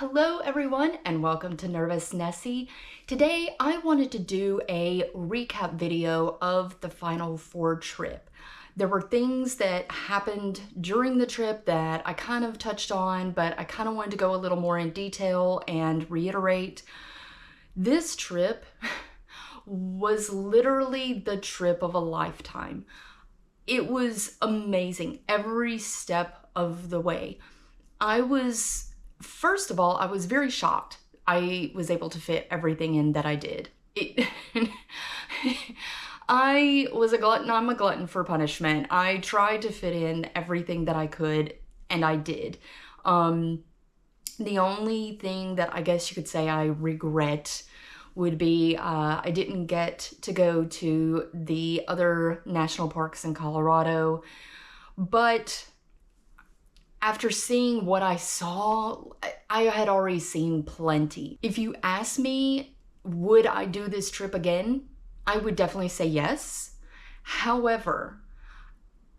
Hello everyone and welcome to Nervous Nessie. Today I wanted to do a recap video of the Final Four trip. There were things that happened during the trip that I kind of touched on, but I kind of wanted to go a little more in detail and reiterate. This trip was literally the trip of a lifetime. It was amazing every step of the way. First of all, I was very shocked I was able to fit everything in that I did. I was a glutton. I'm a glutton for punishment. I tried to fit in everything that I could, and I did. The only thing that I guess you could say I regret would be I didn't get to go to the other national parks in Colorado, but after seeing what I saw, I had already seen plenty. If you ask me, would I do this trip again? I would definitely say yes. However,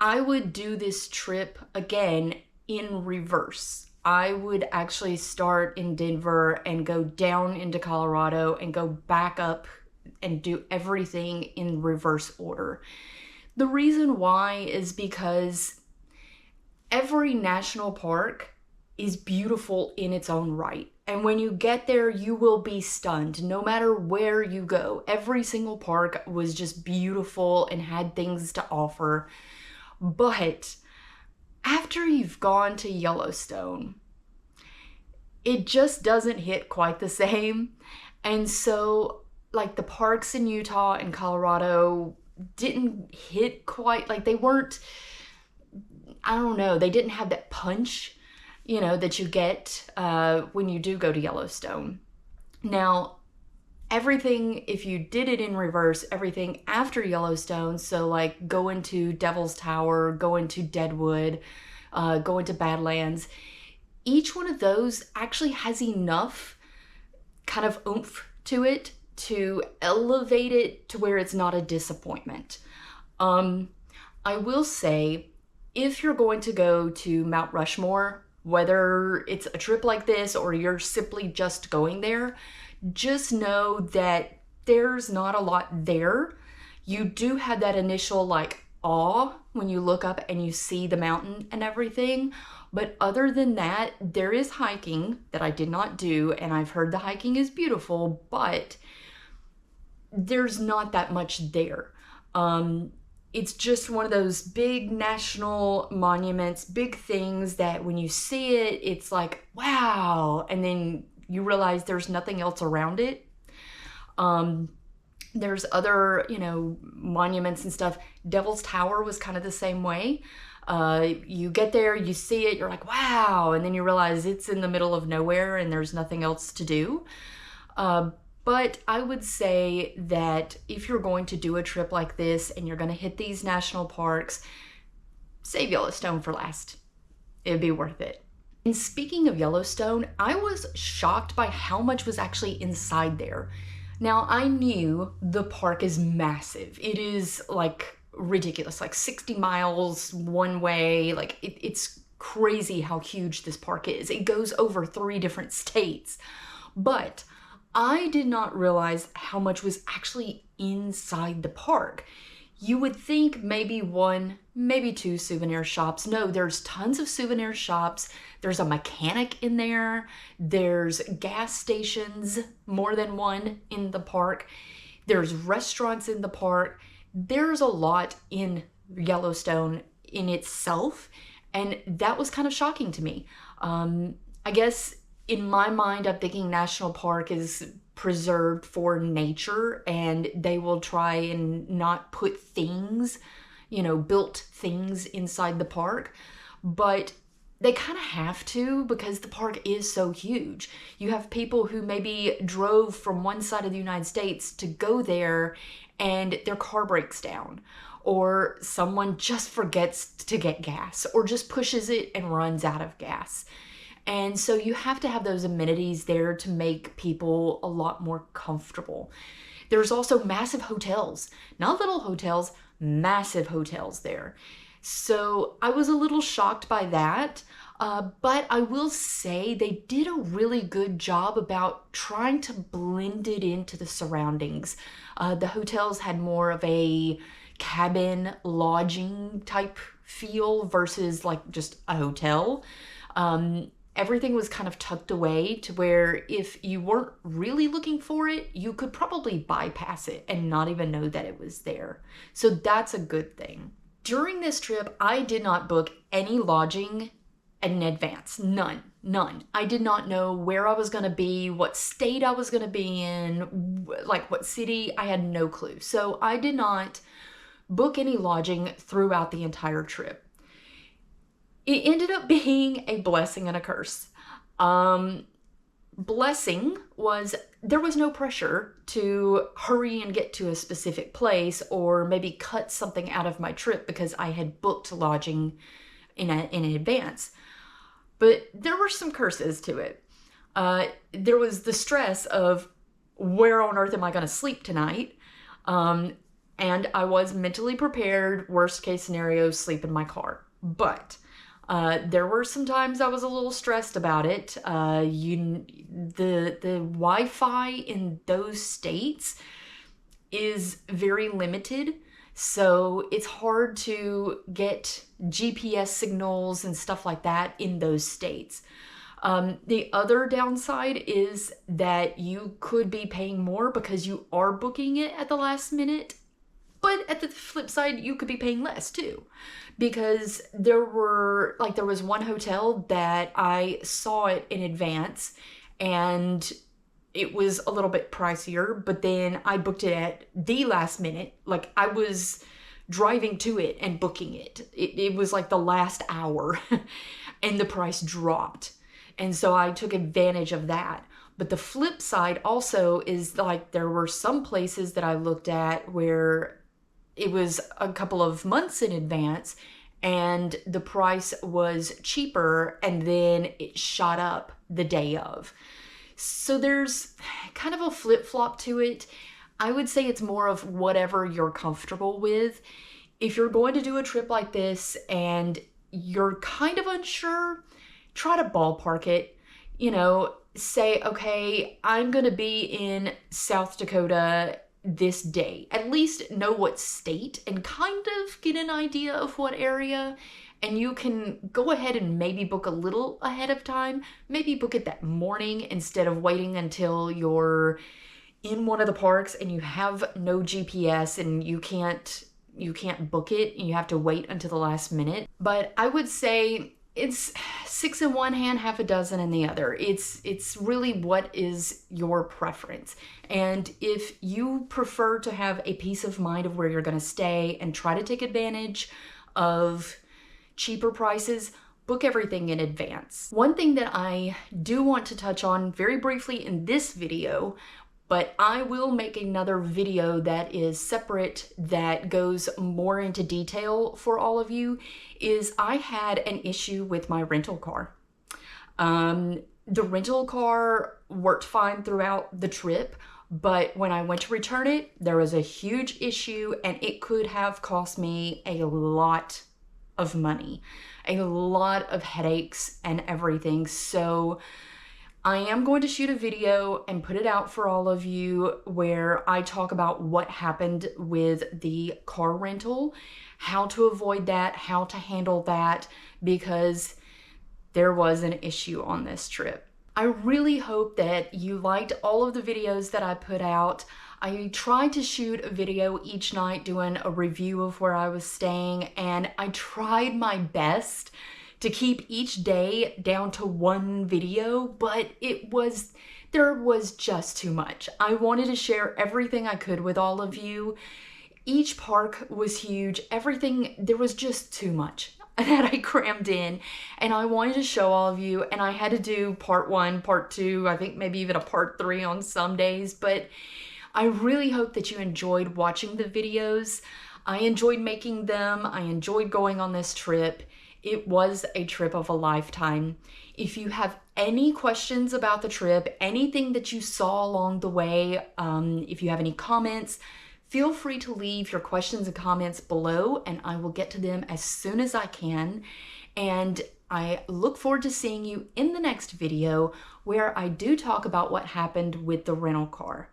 I would do this trip again in reverse. I would actually start in Denver and go down into Colorado and go back up and do everything in reverse order. The reason why is because every national park is beautiful in its own right. And when you get there, you will be stunned no matter where you go. Every single park was just beautiful and had things to offer. But after you've gone to Yellowstone, it just doesn't hit quite the same. And so, like, the parks in Utah and Colorado didn't hit quite, like, they weren't, I don't know, they didn't have that punch, that you get when you do go to Yellowstone. Now, everything, if you did it in reverse, everything after Yellowstone, so like going to Devil's Tower, going to Deadwood, going to Badlands, each one of those actually has enough kind of oomph to it to elevate it to where it's not a disappointment. I will say, if you're going to go to Mount Rushmore, whether it's a trip like this or you're simply just going there, just know that there's not a lot there. You do have that initial awe when you look up and you see the mountain and everything. But other than that, there is hiking that I did not do, and I've heard the hiking is beautiful, but there's not that much there. It's just one of those big national monuments, big things that when you see it, it's like, wow. And then you realize there's nothing else around it. There's other, monuments and stuff. Devil's Tower was kind of the same way. You get there, you see it, you're like, wow. And then you realize it's in the middle of nowhere and there's nothing else to do. But I would say that if you're going to do a trip like this and you're going to hit these national parks, save Yellowstone for last. It'd be worth it. And speaking of Yellowstone, I was shocked by how much was actually inside there. Now, I knew the park is massive. It is ridiculous, 60 miles one way. It's crazy how huge this park is. It goes over 3 different states. But I did not realize how much was actually inside the park. You would think maybe 1, maybe 2 souvenir shops. No, there's tons of souvenir shops. There's a mechanic in there. There's gas stations, more than one in the park. There's restaurants in the park. There's a lot in Yellowstone in itself, and that was kind of shocking to me. I guess in my mind, I'm thinking national park is preserved for nature, and they will try and not put things, built things inside the park. But they kind of have to, because the park is so huge. You have people who maybe drove from one side of the United States to go there and their car breaks down, or someone just forgets to get gas, or just pushes it and runs out of gas. And so you have to have those amenities there to make people a lot more comfortable. There's also massive hotels, not little hotels, massive hotels there. So I was a little shocked by that. But I will say they did a really good job about trying to blend it into the surroundings. The hotels had more of a cabin lodging type feel versus like just a hotel. Everything was kind of tucked away to where if you weren't really looking for it, you could probably bypass it and not even know that it was there. So that's a good thing. During this trip, I did not book any lodging in advance. None. I did not know where I was going to be, what state I was going to be in, like what city. I had no clue. So I did not book any lodging throughout the entire trip. It ended up being a blessing and a curse. Blessing was there was no pressure to hurry and get to a specific place or maybe cut something out of my trip because I had booked lodging in advance. But there were some curses to it. There was the stress of where on earth am I going to sleep tonight? And I was mentally prepared, worst case scenario, sleep in my car. But there were some times I was a little stressed about it. The Wi-Fi in those states is very limited, so it's hard to get GPS signals and stuff like that in those states. The other downside is that you could be paying more because you are booking it at the last minute. But at the flip side, you could be paying less too, because there was one hotel that I saw it in advance and it was a little bit pricier, but then I booked it at the last minute. Like I was driving to it and booking it. It was like the last hour and the price dropped. And so I took advantage of that. But the flip side also is like there were some places that I looked at where it was a couple of months in advance and the price was cheaper and then it shot up the day of. So there's kind of a flip-flop to it. I would say it's more of whatever you're comfortable with. If you're going to do a trip like this and you're kind of unsure, try to ballpark it. You know, say, okay, I'm going to be in South Dakota this day. At least know what state and kind of get an idea of what area. And you can go ahead and maybe book a little ahead of time. Maybe book it that morning instead of waiting until you're in one of the parks and you have no GPS and you can't book it and you have to wait until the last minute. But I would say it's 6 in one hand, half a dozen in the other. It's really what is your preference. And if you prefer to have a peace of mind of where you're going to stay and try to take advantage of cheaper prices, book everything in advance. One thing that I do want to touch on very briefly in this video, but I will make another video that is separate that goes more into detail for all of you, is I had an issue with my rental car. The rental car worked fine throughout the trip, but when I went to return it, there was a huge issue and it could have cost me a lot of money, a lot of headaches and everything. So I am going to shoot a video and put it out for all of you where I talk about what happened with the car rental, how to avoid that, how to handle that, because there was an issue on this trip. I really hope that you liked all of the videos that I put out. I tried to shoot a video each night doing a review of where I was staying, and I tried my best to keep each day down to one video, but there was just too much. I wanted to share everything I could with all of you. Each park was huge. Everything, there was just too much that I crammed in, and I wanted to show all of you, and I had to do part 1, part 2, I think maybe even a part 3 on some days, but I really hope that you enjoyed watching the videos. I enjoyed making them. I enjoyed going on this trip. It was a trip of a lifetime. If you have any questions about the trip, anything that you saw along the way, if you have any comments, feel free to leave your questions and comments below and I will get to them as soon as I can. And I look forward to seeing you in the next video where I do talk about what happened with the rental car.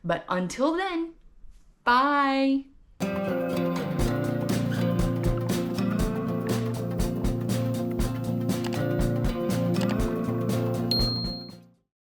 But until then, bye!